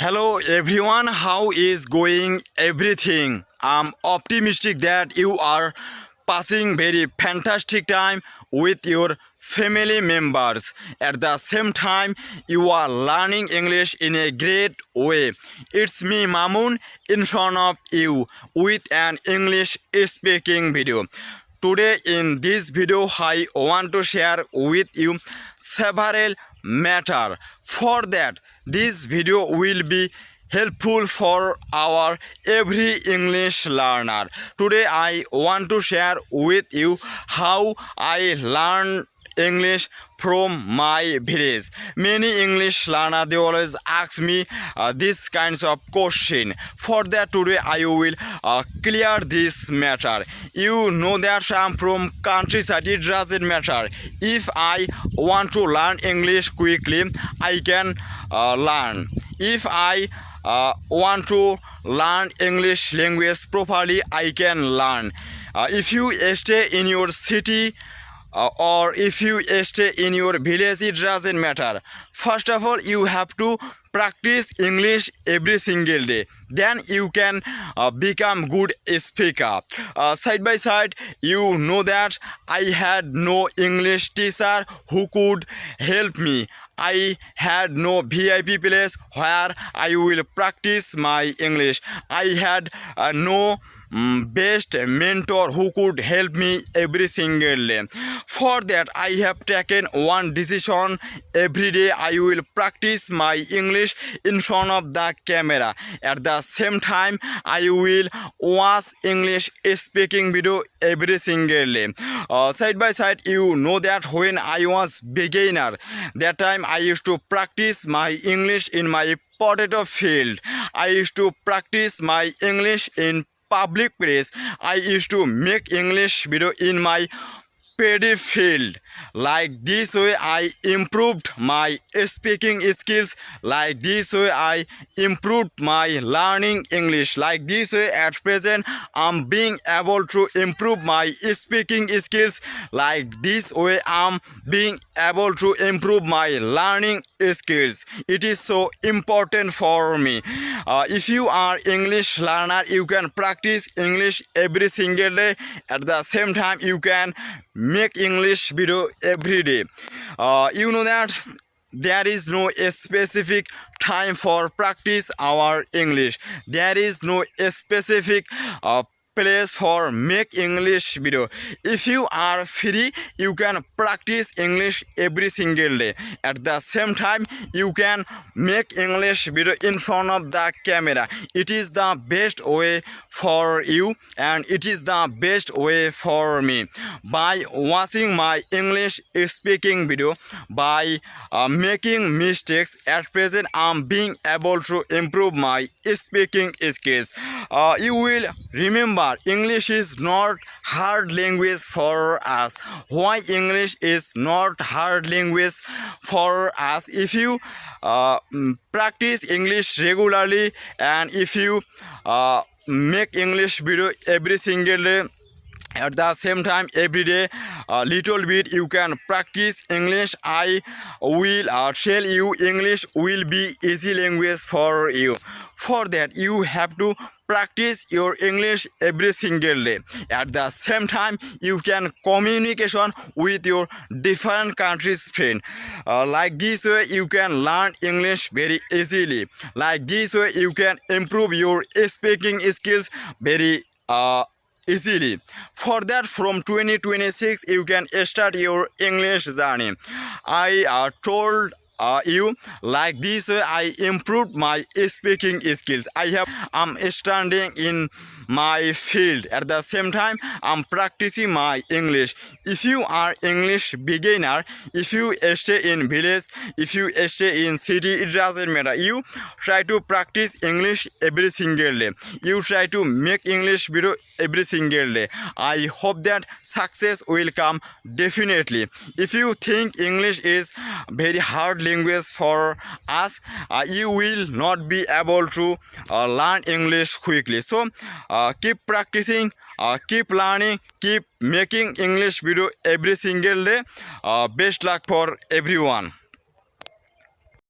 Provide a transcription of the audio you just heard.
Hello everyone, how is going everything? I'm optimistic that you are passing very fantastic time with your family members. At the same time, you are learning English in a great way. It's me Mamun in front of you with an English speaking video. Today in this video I want to share with you several matter. For that this video will be helpful for our every English learner. Today I want to share with you how I learn English from my village. Many English learners they always ask me these kinds of question. For that today I will clear this matter. You know that I'm from countryside, it doesn't matter. If I want to learn English quickly, I can learn. If I want to learn English language properly, I can learn. If you stay in your city or if you stay in your village, it doesn't matter. First of all, you have to practice English every single day, then you can become good speaker. Side by side, you know that I had no English teacher who could help me. I had no VIP place where I will practice my English. I had no best mentor who could help me every single day. For that I have taken one decision: every day I will practice my English in front of the camera. At the same time I will watch English speaking video every single day. Side by side, you know that when I was beginner, that time I used to practice my English in my potato field. I used to practice my English in public place. I used to make English video in my paddy field. Like this way I improved my speaking skills. Like this way I improved my learning English. Like this way at present I'm being able to improve my speaking skills. Like this way I'm being able to improve my learning skills. It is so important for me. If you are English learner, you can practice English every single day. At the same time you can make English video every day. You know that there is no specific time for practice our English. There is no specific place for make English video. If you are free, you can practice English every single day. At the same time you can make English video in front of the camera. It is the best way for you and it is the best way for me. By watching my English speaking video, by making mistakes, at present I'm being able to improve my speaking skills. You will remember English is not hard language for us. Why English is not hard language for us? If you practice English regularly and if you make English video every single day, at the same time every day little bit you can practice English, I will tell you English will be easy language for you. For that you have to practice your English every single day. At the same time you can communication with your different countries friend. Like this way you can learn English very easily. Like this way you can improve your speaking skills very easily. For that from 2026 you can start your English journey. I told you like this way I improved my speaking skills. I'm standing in my field. At the same time I'm practicing my English. If you are English beginner, if you stay in village, if you stay in city, it doesn't matter. You try to practice English every single day. You try to make English video every single day. I hope that success will come definitely. If you think English is very hard language for us, you will not be able to learn English quickly. So keep practicing, keep learning, keep making English video every single day. Best luck for everyone.